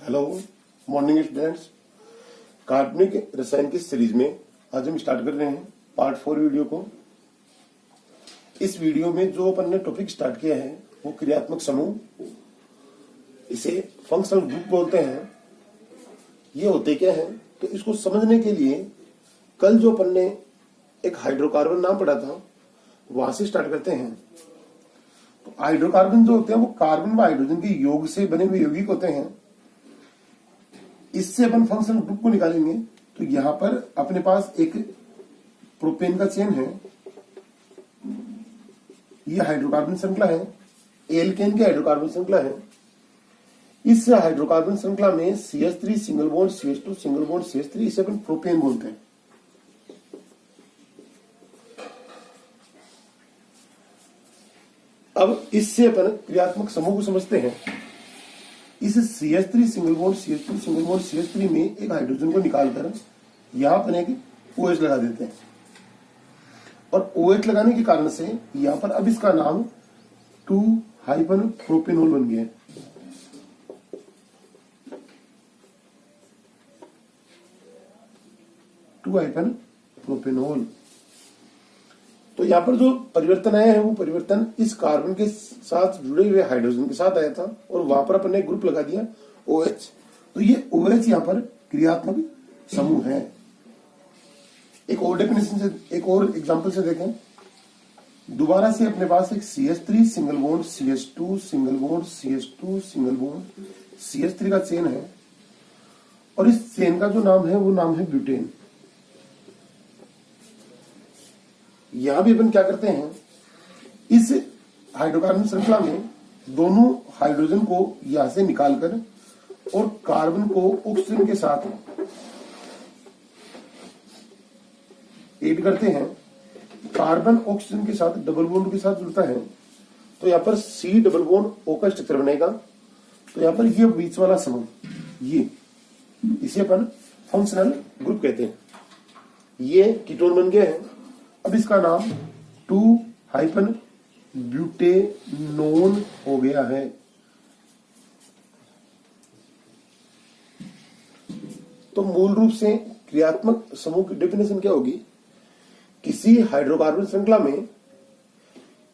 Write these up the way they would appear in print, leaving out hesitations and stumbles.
Hello morning students. कार्बनिक रसायन की सीरीज में आज हम स्टार्ट कर रहे हैं पार्ट 4 वीडियो को। इस वीडियो में जो अपन ने टॉपिक स्टार्ट किया है वो क्रियात्मक समूह, इसे फंक्शनल ग्रुप बोलते हैं। ये होते क्या है तो इसको समझने के लिए कल जो अपन ने एक हाइड्रोकार्बन नाम पढ़ा था वहां से स्टार्ट करते हैं। तो हाइड्रोकार्बन जो होते हैं वो कार्बन व हाइड्रोजन के योग से बने हुए यौगिक होते हैं। इससे अपन फंक्शनल ग्रुप को निकालेंगे। तो यहां पर अपने पास एक प्रोपेन का चेन है, ये हाइड्रोकार्बन श्रृंखला है, एल्केन की हाइड्रोकार्बन श्रृंखला है। इस हाइड्रोकार्बन श्रृंखला में CH3 single bond CH2 single bond CH3, इसे अपन प्रोपेन बोलते हैं। अब इससे अपन क्रियात्मक समूह को समझते हैं। इस CH3 single bond CH2 single bond CH3 में एक हाइड्रोजन को निकालकर यहां पर एक OH लगा देते हैं और OH लगाने के कारण से यहां पर अब इसका नाम 2-प्रोपेनॉल बन गया है। प्रोपेनॉल। तो यहाँ पर जो परिवर्तन आया है वो परिवर्तन इस कार्बन के साथ जुड़े हुए हाइड्रोजन के साथ आया था और वहां पर अपन ने ग्रुप लगा दिया OH। तो ये OH यहाँ पर क्रियात्मक समूह है। एक और डेफिनेशन से, एक और एग्जांपल से देखें। दोबारा से अपने पास एक CH3 single bond CH2 single bond CH2 single bond CH3 का चेन है और इस चेन का जो नाम है वो नाम है ब्यूटेन। यहां भी अपन क्या करते हैं, इस हाइड्रोकार्बन श्रृंखला में दोनों हाइड्रोजन को यहां से निकालकर और कार्बन को ऑक्सीजन के साथ ऐड करते हैं। कार्बन ऑक्सीजन के साथ डबल बॉन्ड के साथ जुड़ता है तो यहां पर C डबल बॉन्ड O का स्ट्रक्चर बनेगा। तो यहां पर ये बीच वाला समूह, ये इसे अपन फंक्शनल ग्रुप कहते हैं। ये कीटोन बन गया है। अब इसका नाम 2-ब्यूटेनोन हो गया है। तो मूल रूप से क्रियात्मक समूह की डेफिनेशन क्या होगी, किसी हाइड्रोकार्बन श्रृंखला में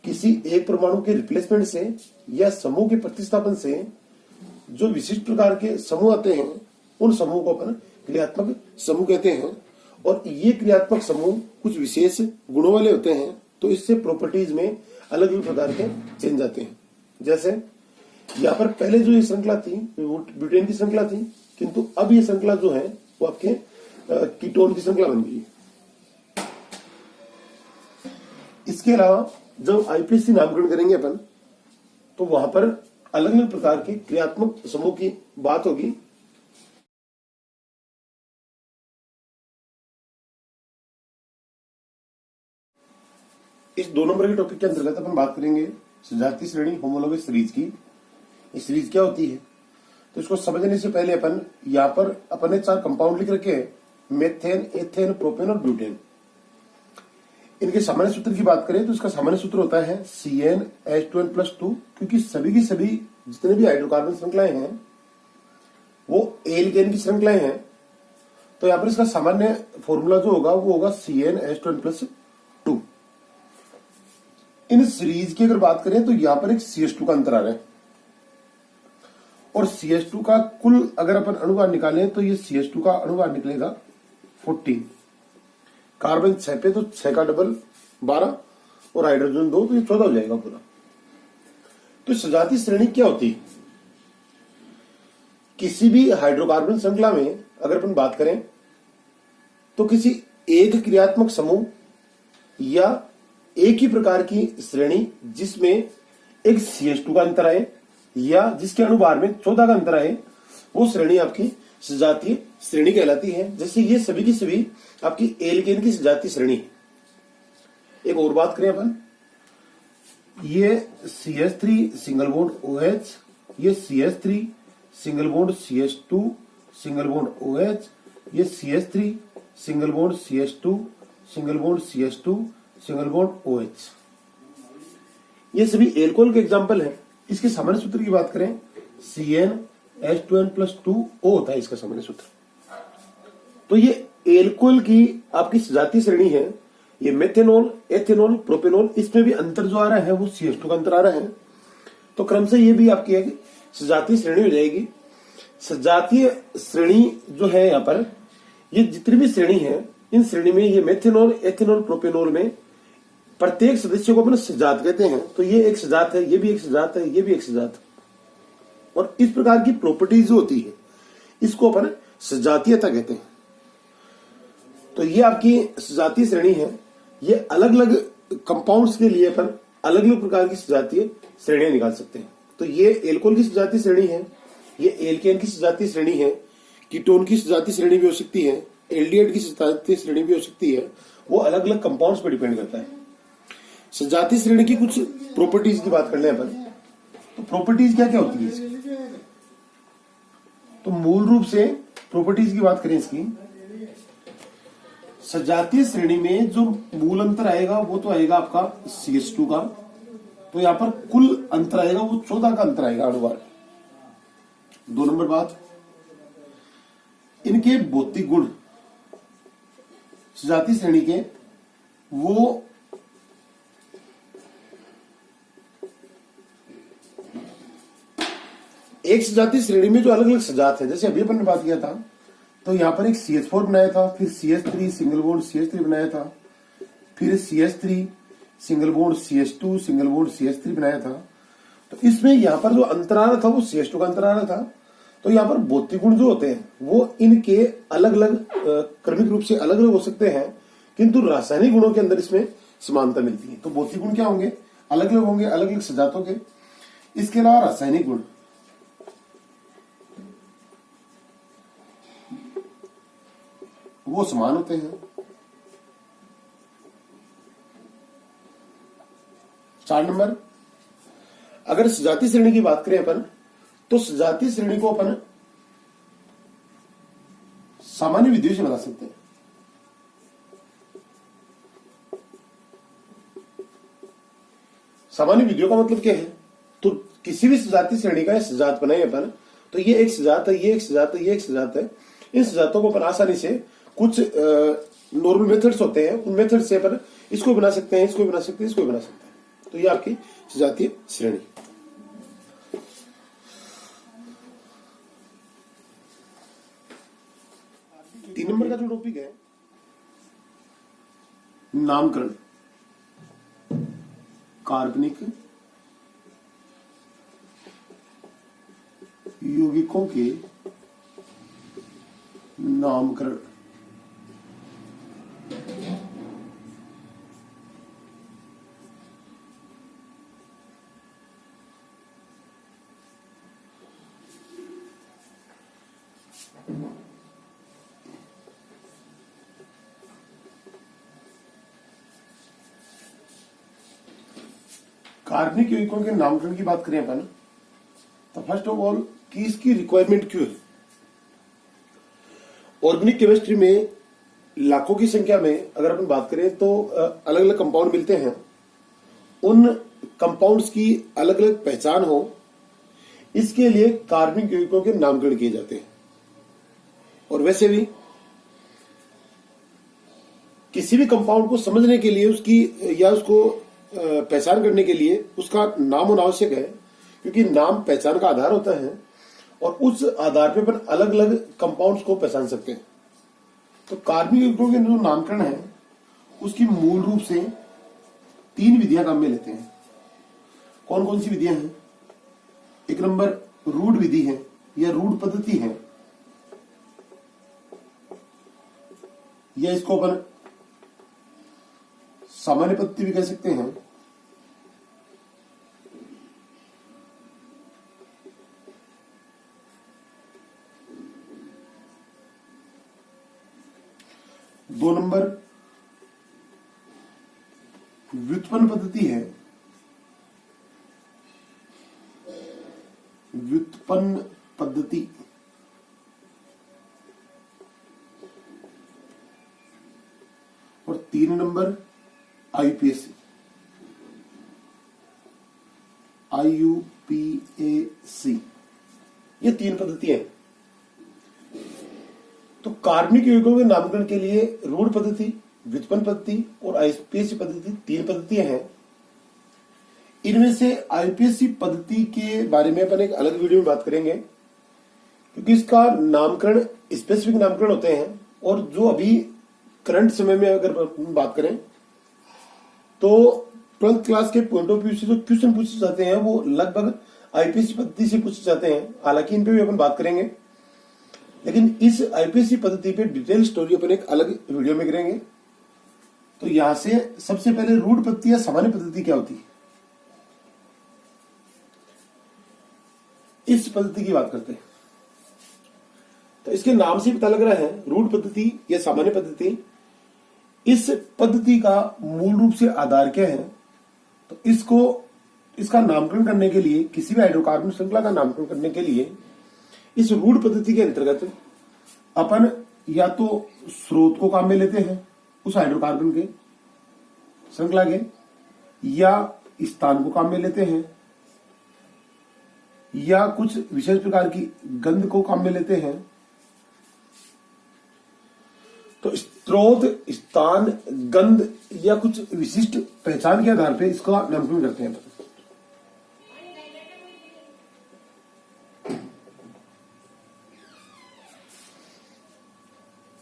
किसी एक परमाणु के रिप्लेसमेंट से या समूह के प्रतिस्थापन से जो विशिष्ट प्रकार के समूह आते हैं उन समूह को अपन क्रियात्मक समूह कहते हैं। और ये क्रियात्मक समूह कुछ विशेष गुणों वाले होते हैं, तो इससे प्रॉपर्टीज में अलग अलग प्रकार के चेंज आते हैं। जैसे यहाँ पर पहले जो ये श्रृंखला थी वो ब्यूटेन की श्रृंखला थी, किंतु अब ये श्रृंखला जो है वो आपके कीटोन की श्रृंखला बन गई है। इसके अलावा जब IPSC नामकरण करेंगे अपन तो वहां पर अलग अलग प्रकार के क्रियात्मक समूह की बात होगी। इस 2 नंबर के टॉपिक के अंतर्गत अपन बात करेंगे सजातीय श्रेणी होमोलॉगस सीरीज की। ये सीरीज क्या होती है तो इसको समझने से पहले अपन यहाँ पर अपन ने 4 कंपाउंड लिख रखे हैं, मेथेन, एथेन, प्रोपेन और ब्यूटेन। इनके सामान्य सूत्र की बात करें तो इसका सामान्य सूत्र होता है CnH2n+2, क्योंकि सभी की सभी जितने भी हाइड्रोकार्बन श्रृंखलाएं हैं वो एल्केन की श्रृंखलाएं हैं। तो यहाँ पर इसका सामान्य फॉर्मूला जो होगा वो होगा CnH2n+2। इन सीरीज की अगर बात करें तो यहां पर एक CH2 का अंतर आ रहा है और CH2 का कुल अगर अपन अणुभार निकालें तो ये CH2 का अणुभार निकलेगा 14। कार्बन 6 पे तो 6 का डबल 12 और हाइड्रोजन 2 तो ये 14 हो जाएगा पूरा। तो सजातीय श्रेणी क्या होती है, किसी भी हाइड्रोकार्बन श्रृंखला में अगर अपन बात करें तो किसी एक क्रियात्मक समूह या एक ही प्रकार की श्रेणी जिसमें एक CH2 का अंतर आए या जिसके अणुभार में 14 का अंतर आए, वो श्रेणी आपकी सजातीय श्रेणी कहलाती है। जैसे ये सभी की सभी आपकी एल्केन की सजातीय श्रेणी है। एक और बात करें अपन, ये CH3 सिंगल बॉन्ड OH, ये CH3 single bond CH2 single bond OH, ये CH3 single bond CH2 single bond CH2 single bond OH। ये सभी एल्कोहल के एग्जांपल हैं। इसके सामान्य सूत्र की बात करें CN H2n+2O होता है इसका सामान्य सूत्र। तो ये एल्कोहल की आपकी सजातीय श्रेणी है। ये मेथेनॉल, एथेनॉल, प्रोपेनॉल, इसमें भी अंतर जो आ रहा है वो CH2 का अंतर आ रहा है। तो क्रम से ये भी आपकी है कि सजातीय श्रेणी हो जाएगी। सजातीय श्रेणी जो है यहाँ पर, ये जितनी भी श्रेणी है, इन श्रेणी में ये मेथेनॉल, एथेनॉल, प्रोपेनॉल में प्रत्येक सदस्य को अपन सजात कहते हैं। तो ये एक सजात है, ये भी एक सजात है, ये भी एक सजात है। और इस प्रकार की प्रॉपर्टीज जो होती है इसको अपन सजातीयता कहते हैं। तो ये आपकी सजातीय श्रेणी है। ये अलग अलग कंपाउंड्स के लिए अपन अलग अलग प्रकार की सजातीय श्रेणियां निकाल सकते हैं। तो ये एल्कोहल की सजातीय श्रेणी है, ये एल्केन की सजातीय श्रेणी है, कीटोन की सजातीय श्रेणी भी हो सकती है, एल्डिहाइड की सजातीय श्रेणी भी हो सकती है। वो अलग अलग कंपाउंड्स पर डिपेंड करता है। सजातीय श्रेणी की कुछ प्रॉपर्टीज की बात कर लें अपन, तो प्रॉपर्टीज क्या क्या होती है इसकी? तो मूल रूप से प्रॉपर्टीज की बात करें इसकी, सजातीय श्रेणी में जो मूल अंतर आएगा वो तो आएगा आपका CH2 का। तो यहां पर कुल अंतर आएगा वो 14 का अंतर आएगा अणुभार। 2 नंबर बात, इनके भौतिक गुण सजातीय श्रेणी के वो एक सजातीय श्रेणी में जो अलग अलग सजात है, जैसे अभी अपन ने बात किया था, तो यहां पर एक CH4 बनाया था, फिर CH3 सिंगल बॉन्ड CH3 बनाया था, फिर CH3 single bond CH2 single bond CH3 बनाया था। तो इसमें यहां पर जो अंतर आ रहा था वो CH2 का अंतर आ रहा था। तो यहां पर भौतिक गुण जो होते हैं वो इनके अलग अलग क्रमिक रूप से अलग अलग हो सकते हैं, किंतु रासायनिक गुणों के अंदर इसमें समानता मिलती है। तो भौतिक गुण क्या होंगे? अलग अलग होंगे, अलग अलग सजातों के। इसके अलावा रासायनिक गुण वो समान होते हैं। 4 नंबर, अगर सजातीय श्रेणी की बात करें अपन, तो सजातीय श्रेणी को अपन सामान्य विधियों से बना सकते हैं। सामान्य विधियों का मतलब क्या है? तो किसी भी सजातीय श्रेणी का सजात बनाए अपन, तो ये एक सजात है, ये एक सजात है, ये एक सजात है। इन सजातों को अपन आसानी से कुछ नॉर्मल मेथड्स होते हैं, उन मेथड से अपन इसको बना सकते हैं, इसको बना सकते हैं, इसको बना सकते हैं। तो ये आपकी सजातीय श्रेणी। तीन नंबर का जो टॉपिक है, नामकरण। कार्बनिक यौगिकों के नामकरण। कार्बनिक यौगिकों के नामकरण की बात करें अपन, तो फर्स्ट ऑफ ऑल कि इसकी रिक्वायरमेंट क्यों है। ऑर्गेनिक केमिस्ट्री में लाखों की संख्या में अगर अपन बात करें तो अलग अलग कंपाउंड मिलते हैं। उन कंपाउंड्स की अलग अलग पहचान हो, इसके लिए कार्बनिक यौगिकों के नामकरण किए जाते हैं। और वैसे भी किसी भी कंपाउंड को समझने के लिए उसकी या उसको पहचान करने के लिए उसका नाम होना आवश्यक है, क्योंकि नाम पहचान का आधार होता है और उस आधार पर अपन अलग अलग कंपाउंड्स को पहचान सकते हैं। तो कार्बनिक यौगिकों के जो नामकरण है उसकी मूल रूप से 3 विधियां काम में लेते हैं। कौन कौन सी विधियां हैं? 1 नंबर रूढ़ विधि है या रूढ़ पद्धति है, या इसको अपन सामान्य पद्धति भी कह सकते हैं। दो नंबर व्युत्पन्न पद्धति है, व्युत्पन्न पद्धति। और 3 नंबर IUPAC, IUPAC। ये 3 पद्धतियां हैं। तो कार्बनिक यौगिकों के नामकरण के लिए रूढ़ पद्धति, व्युत्पन्न पद्धति और आईपीएससी पद्धति 3 पद्धतियां हैं। इनमें से आईपीएससी पद्धति के बारे में अपन एक अलग वीडियो में बात करेंगे, क्योंकि इसका नामकरण स्पेसिफिक नामकरण होते हैं, और जो अभी करंट समय में अगर बात करें तो 12th क्लास के पॉइंट ऑफ व्यू से जो क्वेश्चन पूछे जाते हैं वो लगभग आईपीएससी पद्धति से पूछे जाते हैं। हालांकि इन पे भी अपन बात करेंगे, लेकिन इस आईपीएससी पद्धति पे डिटेल स्टोरी अपन एक अलग वीडियो में करेंगे। तो यहां से सबसे पहले रूढ़ पद्धति या सामान्य पद्धति क्या होती है, इस पद्धति की बात करते हैं। तो इसके नाम से पता लग रहा है रूढ़ पद्धति या सामान्य पद्धति। इस पद्धति का मूल रूप से आधार क्या है, तो इसका नामकरण करने के लिए, किसी भी हाइड्रोकार्बन श्रृंखला का नामकरण करने के लिए इस रूढ़ पद्धति के अंतर्गत अपन या तो स्रोत को काम में लेते हैं उस हाइड्रोकार्बन के श्रृंखला के, या स्थान को काम में लेते हैं, या कुछ विशेष प्रकार की गंध को काम में लेते हैं। तो स्रोत, स्थान, गंध या कुछ विशिष्ट पहचान के आधार पर इसका नामकरण करते हैं।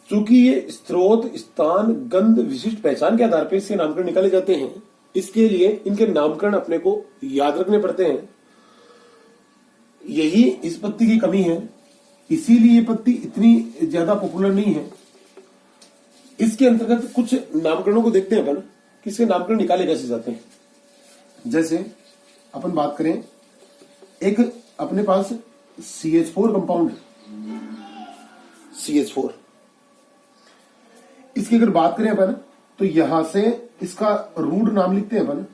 चूंकि ये स्रोत, स्थान, गंध, विशिष्ट पहचान के आधार पर इसके नामकरण निकाले जाते हैं, इसके लिए इनके नामकरण अपने को याद रखने पड़ते हैं। यही इस पद्धति की कमी है, इसीलिए ये पद्धति इतनी ज्यादा पॉपुलर नहीं है। इसके अंतर्गत कुछ नामकरणों को देखते हैं अपन कि इसके नामकरण निकाले कैसे जाते हैं। जैसे अपन बात करें, एक अपने पास CH4 कंपाउंड है, CH4। इसकी अगर बात करें अपन तो यहां से इसका रूढ़ नाम लिखते हैं अपन,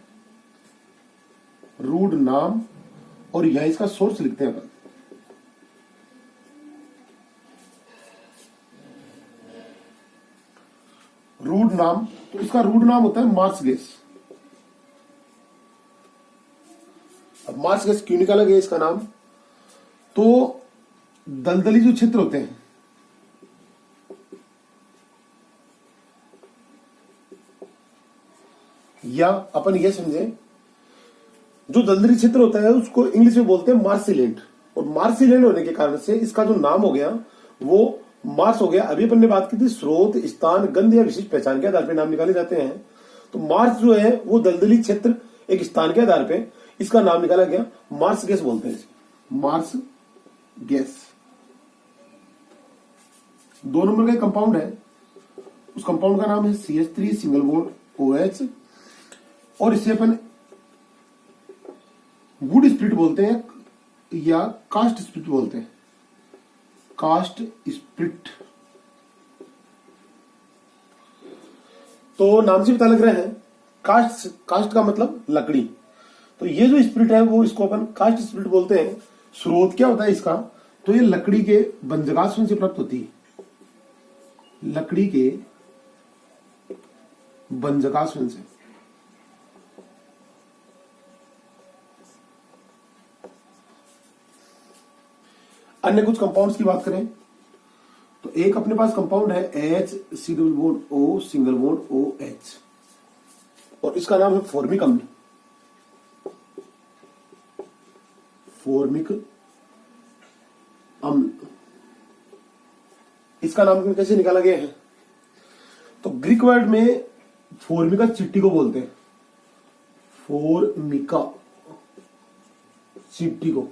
रूढ़ नाम, और यहां इसका सोर्स लिखते हैं अपन। रूढ़ नाम, तो इसका रूढ़ नाम होता है मार्स गैस। अब मार्स गैस क्यों निकाला गया इसका नाम, तो दलदली जो क्षेत्र होते हैं, या अपन ये समझे जो दलदली क्षेत्र होता है उसको इंग्लिश में बोलते हैं मार्सीलैंड, और मार्सीलैंड होने के कारण से इसका जो नाम हो गया वो मार्स हो गया। अभी अपन ने बात की थी स्रोत, स्थान, गंध या विशिष्ट पहचान के आधार पर नाम निकाले जाते हैं। तो मार्स जो है वो दलदली क्षेत्र, एक स्थान के आधार पे इसका नाम निकाला गया, मार्स गैस बोलते हैं, मार्स गैस। 2 नंबर का कंपाउंड है, उस कंपाउंड का नाम है CH3 सिंगल बॉन्ड OH, और इसे अपन वुड स्प्लिट बोलते हैं या कास्ट स्प्लिट बोलते हैं, कास्ट स्प्लिट। तो नाम से पता लग रहा है कास्ट का मतलब लकड़ी। तो ये जो स्प्लिट है वो इसको अपन कास्ट स्प्लिट बोलते हैं। स्रोत क्या होता है इसका, तो ये लकड़ी के बंजगाश्वन से प्राप्त होती है, लकड़ी के बंजगाश्वन से। अन्य कुछ कंपाउंड्स की बात करें तो एक अपने पास कंपाउंड है H C double bond O single bond OH, और इसका नाम है फॉर्मिक अम्ल, फॉर्मिक अम्ल। इसका नाम कैसे निकाला गया है, तो ग्रीक वर्ड में फॉर्मिका चिट्टी को बोलते हैं, फॉर्मिका चिट्टी को,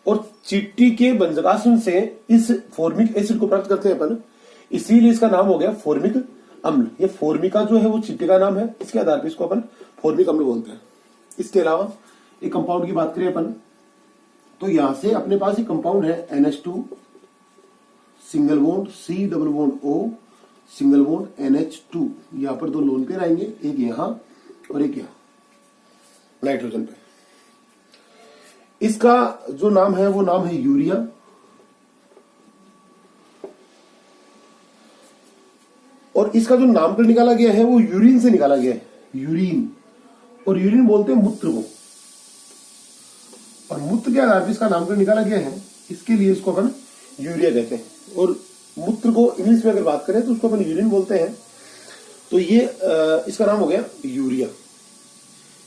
और चिट्टी के बंजगाश्वन से इस फॉर्मिक एसिड को प्राप्त करते हैं अपन, इसीलिए इसका नाम हो गया फॉर्मिक अम्ल। ये फॉर्मिका जो है वो चिट्टी का नाम है, इसके आधार पर इसको अपन फॉर्मिक अम्ल बोलते हैं। इसके अलावा एक कंपाउंड की बात करें अपन तो यहां से अपने पास एक कंपाउंड है NH2 single bond C double bond O single bond NH2। यहां पर 2 लोन पेयर आएंगे, एक यहां और एक यहां नाइट्रोजन पे। इसका जो नाम है वो नाम है यूरिया, और इसका जो नामकरण निकाला गया है वो यूरिन से निकाला गया है, यूरिन। और यूरिन बोलते हैं मूत्र को, और मूत्र के आधार पर इसका नामकरण निकाला गया है, इसके लिए इसको अपन यूरिया कहते हैं। और मूत्र को इंग्लिश में अगर बात करें तो उसको अपन यूरिन बोलते हैं। तो ये इसका नाम हो गया यूरिया।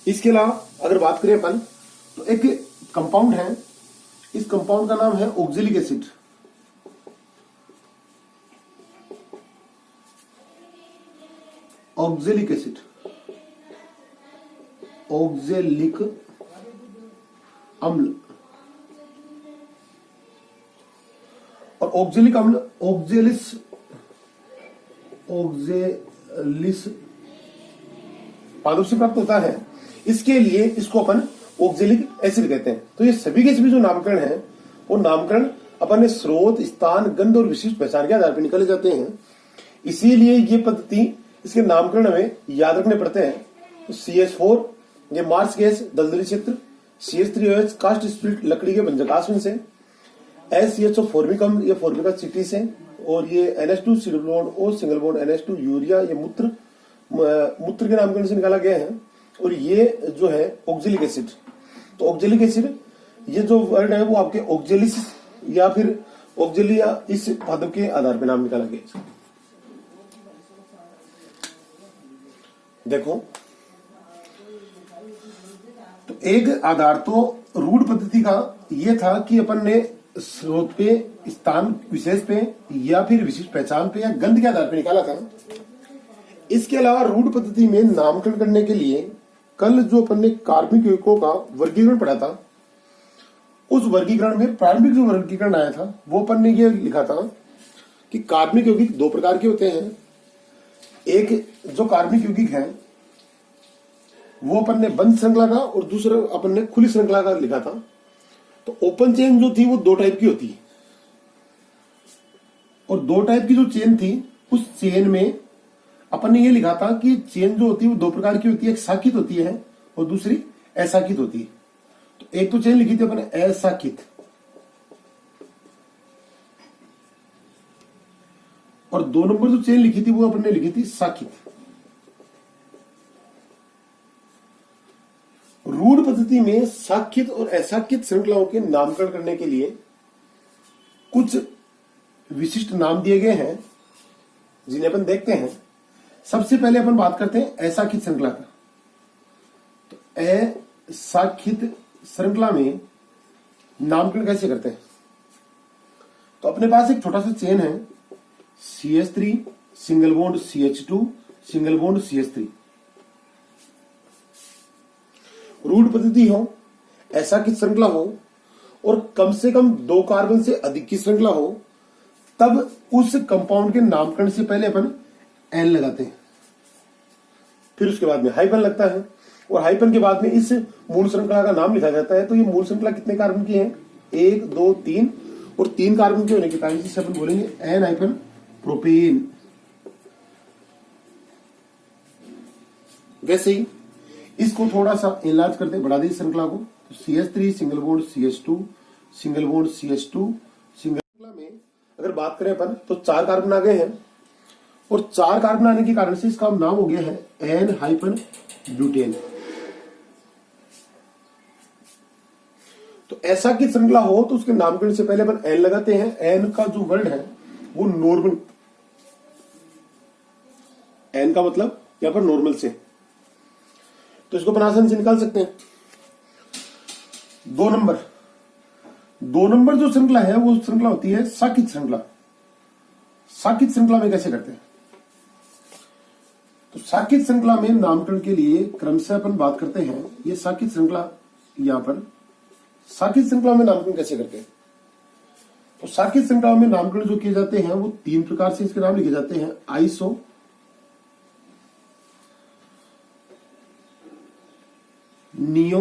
इसके अलावा अगर बात करें अपन तो एक कंपाउंड है, इस कंपाउंड का नाम है oxalic acid. Oxalic acid, oxalic अम्ल। और ऑक्जेलिक अम्ल ऑक्जेलिस पादप से प्राप्त होता है, इसके लिए इसको अपन ऑक्जेलिक एसिड कहते हैं। तो ये सभी के सभी जो नामकरण है वो नामकरण अपन स्रोत, स्थान, गंध और विशिष्ट पहचान के आधार पर निकाले जाते हैं। इसीलिए ये पद्धति, इसके नामकरण हमें याद रखने पड़ते हैं। तो CH4 ये मार्स गैस दलदली क्षेत्र, CH3OH कास्ट स्प्लिट लकड़ी के भंजकाश्म से, SCHO फॉर्मिक अम्ल ये फॉर्मिका चिटी से, और ये NH2 single bond O single bond NH2 urea ये मूत्र के नामकरण से निकाला गया है। और ये जो है ऑक्जेलिक एसिड, तो ऑक्जेलिक एसिड ये जो वर्ड है वो आपके ऑक्जेलिस या फिर ऑक्जेलिया इस पादप के आधार पर नाम निकाला गया। देखो तो एक आधार तो रूढ़ पद्धति का ये था कि अपन ने स्रोत पे, स्थान विशेष पे या फिर विशिष्ट पहचान पे या गंध के आधार पे निकाला था। इसके अलावा रूढ़ पद्धति में नामकरण करने के लिए कल जो अपन ने कार्बनिक यौगिकों का वर्गीकरण पढ़ा था, उस वर्गीकरण में प्रारंभिक जो वर्गीकरण आया था वो अपन ने ये लिखा था कि कार्बनिक यौगिक दो प्रकार के होते हैं। एक जो कार्बनिक यौगिक है वो अपन ने बंद श्रृंखला का और दूसरा अपन ने खुली श्रृंखला का लिखा था। तो ओपन चेन जो थी वो दो टाइप की होती है, और दो टाइप की जो चेन थी उस चेन में अपन ने ये लिखा था कि चेन जो होती है वो दो प्रकार की होती है, एक साकित होती है और दूसरी असाकित होती है। तो एक तो चेन लिखी थी अपन ने असाकित, और दो नंबर जो चेन लिखी थी वो अपन ने लिखी थी साकित। रूढ़ पद्धति में साकित और असाकित श्रृंखलाओं के नामकरण करने के लिए कुछ विशिष्ट नाम दिए गए हैं जिन्हें अपन देखते हैं। सबसे पहले अपन बात करते हैं असाकित श्रृंखला का। तो असाकित श्रृंखला में नामकरण कैसे करते हैं? तो अपने पास एक छोटा सा चेन है, CH3 single bond CH2 single bond CH3। रूढ़ पद्धति हो, असाकित श्रृंखला हो और कम से कम 2 कार्बन से अधिक की श्रृंखला हो, तब उस कंपाउंड के नामकरण से पहले अपन एन लगाते हैं, फिर उसके बाद में हाइफन लगता है, और हाइफन के बाद में इस मूल श्रृंखला का नाम लिखा जाता है। तो ये मूल श्रृंखला कितने कार्बन की है? 1 2 3, और 3 कार्बन के होने के कारण से अपन बोलेंगे एन हाइफन प्रोपेन। वैसे ही इसको थोड़ा सा इलाज करते बढ़ा दी श्रृंखला को। तो CH3 single bond CH2 single bond CH2 single श्रृंखला में अगर बात करें अपन तो 4 कार्बन आ गए हैं, और 4 कार्बन आने के कारण से इसका नाम हो गया है एन हाइफन ब्यूटेन। तो ऐसा की श्रृंखला हो तो उसके नामकरण से पहले अपन एन लगाते हैं। एन का जो वर्ड है वो नॉर्मल, एन का मतलब यहां पर नॉर्मल से, तो इसको अपन आसानी से निकाल सकते हैं। 2 नंबर जो श्रृंखला है वो श्रृंखला होती है साकित श्रृंखला। साकित श्रृंखला में कैसे करते हैं? तो साकित श्रृंखला में नामकरण के लिए क्रमशः अपन बात करते हैं। ये साकित श्रृंखला, यहां पर साकित श्रृंखला में नामकरण कैसे करते हैं? तो साकित श्रृंखला में नामकरण जो किए जाते हैं वो 3 प्रकार से इसके नाम लिखे जाते हैं। आइसो, नियो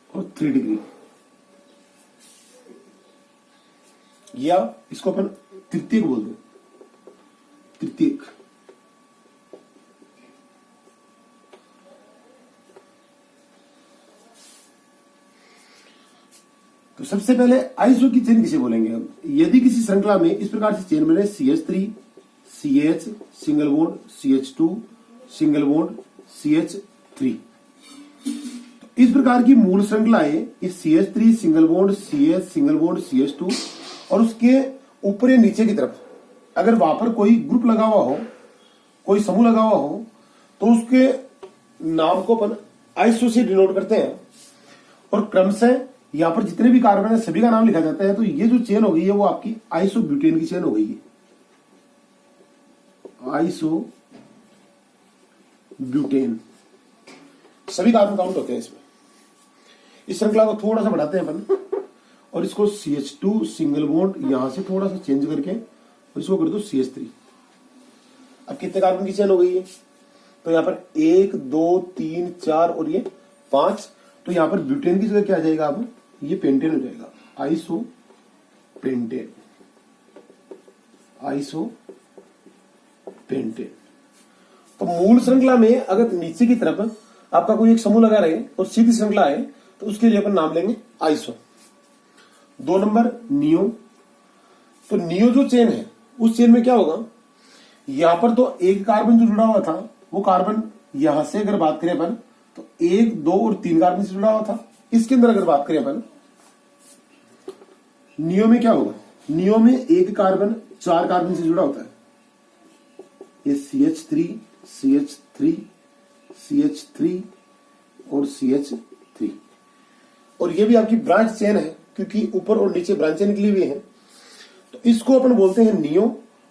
और 3 डिग्री, या इसको अपन तृतीयक बोल दो, तृतीयक। तो सबसे पहले आइसो की चेन किसे बोलेंगे हम? यदि किसी श्रृंखला में इस प्रकार से चेन बने CH3 CH single bond CH2 single bond CH3, तो इस प्रकार की मूल श्रृंखलाएं इस CH3 single bond CH single bond CH2 और उसके ऊपर या नीचे की तरफ अगर वहां पर कोई ग्रुप लगा हुआ हो, कोई समूह लगा हुआ हो, तो उसके नाम को अपन आइसो से डिनोट करते हैं और क्रमशः यहां पर जितने भी कार्बन है सभी का नाम लिखा जाता है। तो ये जो चेन हो गई है वो आपकी आइसोब्यूटेन की चेन हो गई है, आइसोब्यूटेन। सभी कार्बन काउंट होते हैं इसमें। इस श्रृंखला को थोड़ा सा बढ़ाते हैं अपन और इसको CH2 सिंगल बॉन्ड यहां से थोड़ा सा चेंज करके और इसको कर दो CH3। अब कितने कार्बन की चेन हो गई है? तो यहां पर 1 2 3 4 और ये 5। तो यहां पर ब्यूटेन की जगह क्या आ जाएगा? अब ये पेंटेन हो जाएगा, आइसो पेंटेन, आइसो पेंटेन। तो मूल श्रृंखला में अगर नीचे की तरफ आपका कोई एक समूह लगा रहे और सीधी श्रृंखला है तो उसके लिए अपन नाम लेंगे आइसो। 2 number neo. तो नियो जो चेन है उस चेन में क्या होगा? यहां पर तो एक कार्बन जो जुड़ा हुआ था वो कार्बन यहां से अगर बात करें अपन तो 1 2 और 3 कार्बन से जुड़ा हुआ था। इसके अंदर अगर बात करें अपन नियो में क्या होगा? नियो में एक कार्बन 4 कार्बन से जुड़ा होता है। ये CH3 CH3 CH3 और CH3 और ये भी आपकी ब्रांच चेन है क्योंकि ऊपर और नीचे ब्रांचें निकली हुई हैं। तो इसको अपन बोलते हैं नियो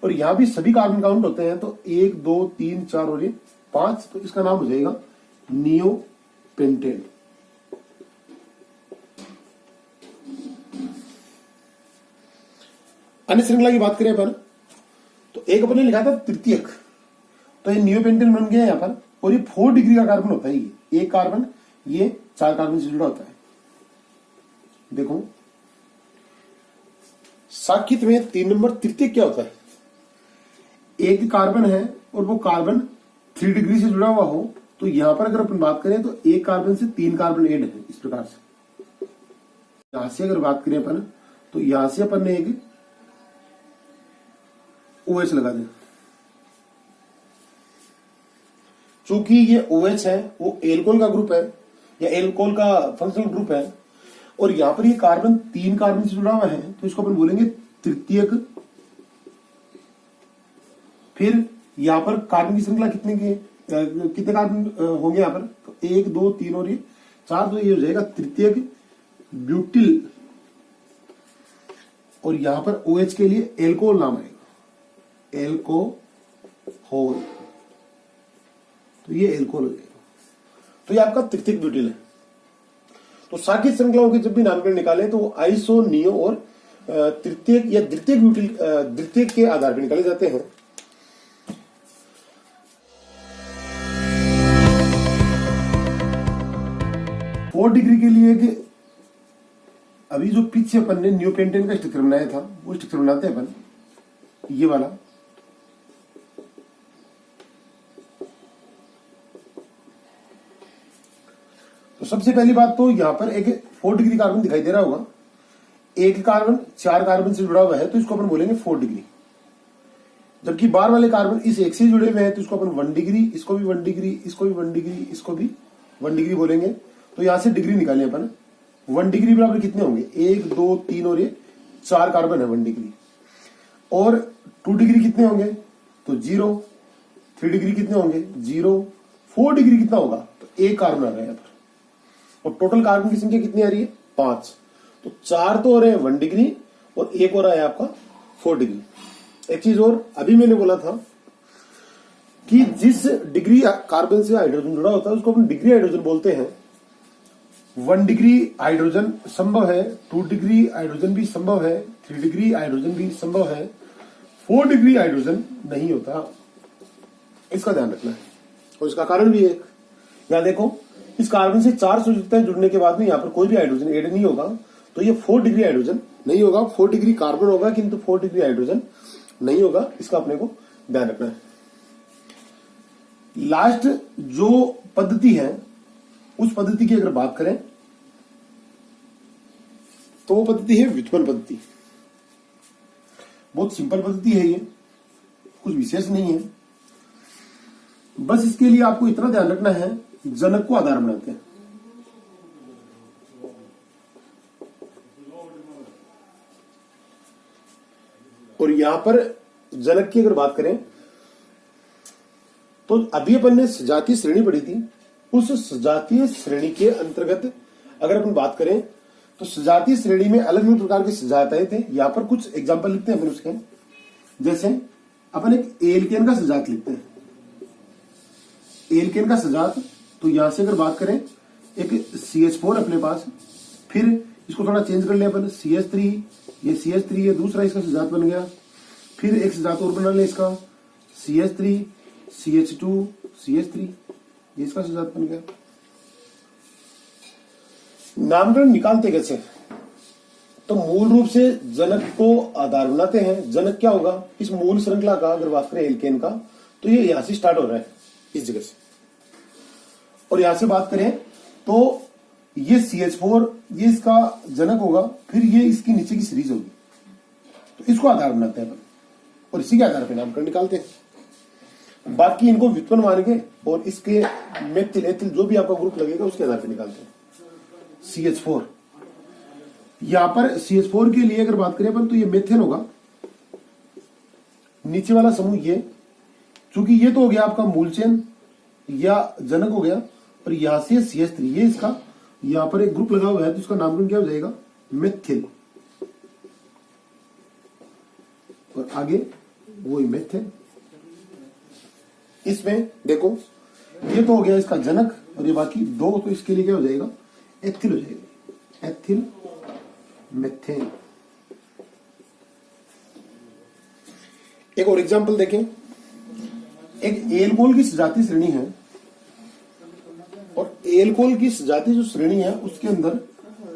और यहां भी सभी कार्बन काउंट होते हैं। तो 1 2 3 4 और ये 5। तो इसका नाम हो जाएगा नियो पेंटेन। अन्य श्रृंखला की बात करें अपन तो एक अपन ने लिखा था तृतीयक। तो ये नियो पेंटेन बन गया यहां पर और ये 4 डिग्री का कार्बन होता है। ये एक कार्बन ये 4 कार्बन से जुड़ा होता है। देखो साकित में 3 नंबर तृतीयक क्या होता है? एक कार्बन है और वो कार्बन 3 डिग्री से जुड़ा हुआ हो। तो यहां पर अगर अपन बात करें तो एक कार्बन से 3 कार्बन ऐड है। इस प्रकार से यहां से अगर बात करें अपन तो यहां से अपन ने एक OH लगा दिया। चूंकि ये OH है वो एल्कोहल का ग्रुप है या एल्कोहल का फंक्शनल ग्रुप है और यहां पर ये कार्बन 3 कार्बन से जुड़ा हुआ है तो इसको अपन बोलेंगे तृतीयक। फिर यहां पर कार्बन की श्रृंखला कितने कार्बन होंगे यहां पर? तो 1 2 3 और ये 4। तो ये हो जाएगा तृतीयक ब्यूटिल और यहां पर OH के लिए एल्कोहल नाम आएगा, एल्कोहल। तो ये एल्कोहल हो जाएगा। तो ये आपका तृतीयक ब्यूटिल है। तो साकित श्रृंखलाओं के जब भी नामकरण निकाले तो वो आइसो नियो और तृतीयक या द्वितीयक ब्यूटिल द्वितीयक के आधार पर निकाले जाते हैं। फोर डिग्री के लिए कि अभी जो पीछे अपन ने न्यू पेंटेन का स्ट्रक्चर बनाया था वो स्ट्रक्चर बनाते हैं अपन ये वाला। तो सबसे पहली बात तो यहां पर एक 4 डिग्री कार्बन दिखाई दे रहा होगा। एक कार्बन 4 कार्बन से जुड़ा हुआ है तो इसको अपन बोलेंगे 4 डिग्री। जबकि बाहर वाले कार्बन इस एक से जुड़े हुए हैं तो इसको अपन 1 डिग्री, इसको भी 1 डिग्री, इसको भी 1 डिग्री, इसको भी 1 डिग्री बोलेंगे। तो यहां से डिग्री निकालें अपन। 1 डिग्री बराबर कितने होंगे? 1 2 3 और ये 4 कार्बन है 1 डिग्री। और 2 डिग्री कितने होंगे? तो 0। 3 डिग्री कितने होंगे? 0। 4 डिग्री कितना होगा? तो 1 कार्बन आ रहा है यहाँ पर। और टोटल कार्बन की संख्या कितनी आ रही है? 5। तो 4 तो हो रहे हैं 1 डिग्री और 1 हो रहा है आपका 4 डिग्री। एक चीज और अभी मैंने बोला था कि जिस डिग्री कार्बन से हाइड्रोजन जुड़ा होता है उसको अपन डिग्री हाइड्रोजन बोलते हैं। 1 डिग्री हाइड्रोजन संभव है, 2 डिग्री हाइड्रोजन भी संभव है, 3 डिग्री हाइड्रोजन भी संभव है, 4 डिग्री हाइड्रोजन नहीं होता। इसका ध्यान रखना है। और इसका कारण भी है, यहां देखो इस कार्बन से 4 संयुक्ताएं जुड़ने के बाद में यहां पर कोई भी हाइड्रोजन ऐड नहीं होगा तो ये 4 डिग्री हाइड्रोजन नहीं होगा। 4 डिग्री कार्बन होगा किंतु 4 डिग्री हाइड्रोजन नहीं होगा। इसका अपने को ध्यान रखना है। लास्ट जो पद्धति है उस पद्धति की अगर बात करें तो वो पद्धति है व्युत्पन्न पद्धति। बहुत सिंपल पद्धति है, ये कुछ विशेष नहीं है। बस इसके लिए आपको इतना ध्यान रखना है, जनक को आधार बनाते हैं। और यहां पर जनक की अगर बात करें तो अभी अपन ने सजातीय श्रेणी पढ़ी थी। उस सजातीय श्रेणी के अंतर्गत अगर अपन बात करें तो सजातीय श्रेणी में अलग अलग प्रकार के सजात आए थे। यहां पर कुछ एग्जांपल लिखते हैं अपन उसके, जैसे अपन एक एल्केन का सजात लिखते हैं। एल्केन का सजात, तो यहां से अगर बात करें एक CH4 अपने पास, फिर इसको थोड़ा चेंज कर ले अपन CH3, ये CH3 ये दूसरा इसका सजात बन गया। फिर एक सजात और बना ले इसका CH3 CH2 CH3, ये इसका सजात बन गया। नामकरण निकालते कैसे? तो मूल रूप से जनक को आधार बनाते हैं। जनक क्या होगा इस मूल श्रृंखला का? अगर बात करें एल्केन का तो ये यहां से स्टार्ट हो रहा है, इस जगह से, और यहां से बात करें तो ये CH4 ये इसका जनक होगा, फिर ये इसकी नीचे की सीरीज होगी, तो इसको आधार बनाते हैं अपन और इसी के आधार पर नामकरण निकालते हैं। बाकी इनको व्युत्पन्न मान के और इसके मेथिल एथिल जो भी आपका ग्रुप लगेगा उसके आधार पर निकालते हैं। CH4, यहां पर CH4 के लिए अगर बात करें अपन तो ये मेथेन होगा, नीचे वाला समूह ये, चूंकि ये तो हो गया आपका मूल चेन या जनक हो गया, और यहां से CH3 ये इसका यहां पर एक ग्रुप लगा हुआ है, तो इसका नामकरण क्या हो जाएगा? मेथिल, और आगे वही मेथेन। इसमें देखो ये तो हो गया इसका जनक, और ये बाकी दो, तो इसके लिए क्या हो जाएगा? एथिल हो जाएगा, एथिल मेथेन। एक और एग्जांपल देखें, एक एल्कोहल की सजातीय श्रेणी है, और एल्कोहल की सजातीय जो श्रेणी है उसके अंदर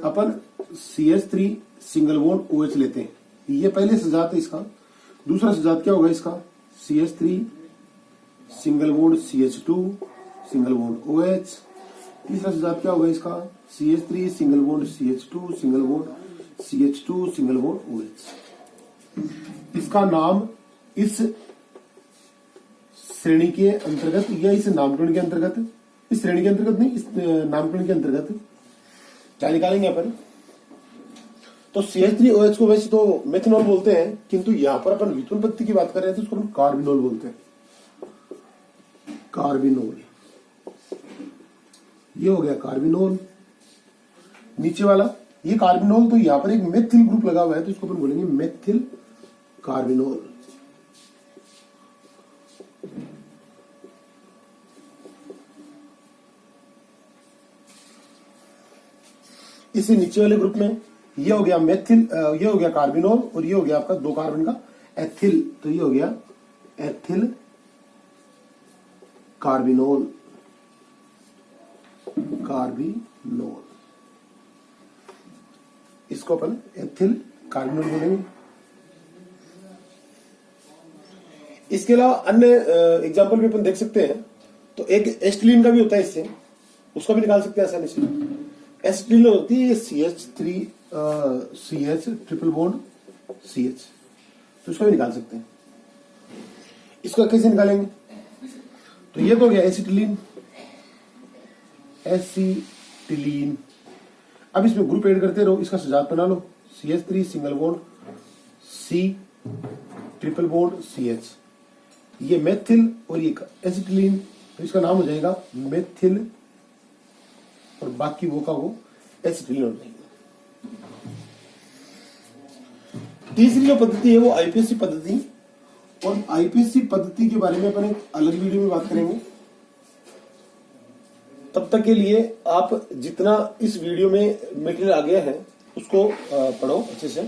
अपन CH3 सिंगल बॉन्ड OH लेते हैं। ये पहले सजात है इसका। दूसरा सजात क्या होगा इसका? CH3 single bond CH2 single bond OH। तीसरा सजात क्या होगा इसका? CH3 single bond CH2 single bond CH2 single bond OH। इसका नाम इस श्रेणी के अंतर्गत या इस नामकरण के अंतर्गत, इस श्रेणी के अंतर्गत नहीं, इस नामकरण के अंतर्गत क्या निकालेंगे अपन? तो CH3OH को वैसे तो मेथनॉल बोलते हैं, किंतु यहां पर अपन व्युत्पन्न पद्धति की बात कर रहे हैं तो उसको अपन कार्बिनोल बोलते हैं। कार्बिनोल, ये हो गया कार्बिनोल। नीचे वाला ये कार्बिनोल, तो यहां पर एक मेथिल ग्रुप लगा हुआ है, तो इसको अपन बोलेंगे मेथिल कार्बिनोल। इसी नीचे वाले ग्रुप में ये हो गया मेथिल, ये हो गया कार्बिनोल, और ये हो गया आपका 2 कार्बन का एथिल, तो ये हो गया एथिल कार्बिनोल। कार्बिनोल, इसको अपन एथिल कार्बिनोल बोलेंगे। इसके अलावा अन्य एग्जांपल भी अपन देख सकते हैं। तो एक एस्टिलीन का भी होता है, इससे उसका भी निकाल सकते हैं आसानी से। एस्टिलीन होती है CH3 CH triple bond CH, तो इसको भी निकाल सकते हैं। इसको कैसे निकालेंगे? तो ये तो हो गया एसिटिलीन, एसिटिलीन। अब इसमें ग्रुप ऐड करते रहो, इसका सजात बना लो CH3 single bond C triple bond CH, ये मेथिल और ये एसिटिलीन, तो इसका नाम हो जाएगा मेथिल, और बाकी वो का वो एसिटिलीन हो जाएगा। तीसरी जो पद्धति है वो IPSC पद्धति, और IPSC पद्धति के बारे में अपन एक अलग वीडियो में बात करेंगे। तब तक के लिए आप जितना इस वीडियो में मटेरियल आ गया है उसको पढ़ो अच्छे से।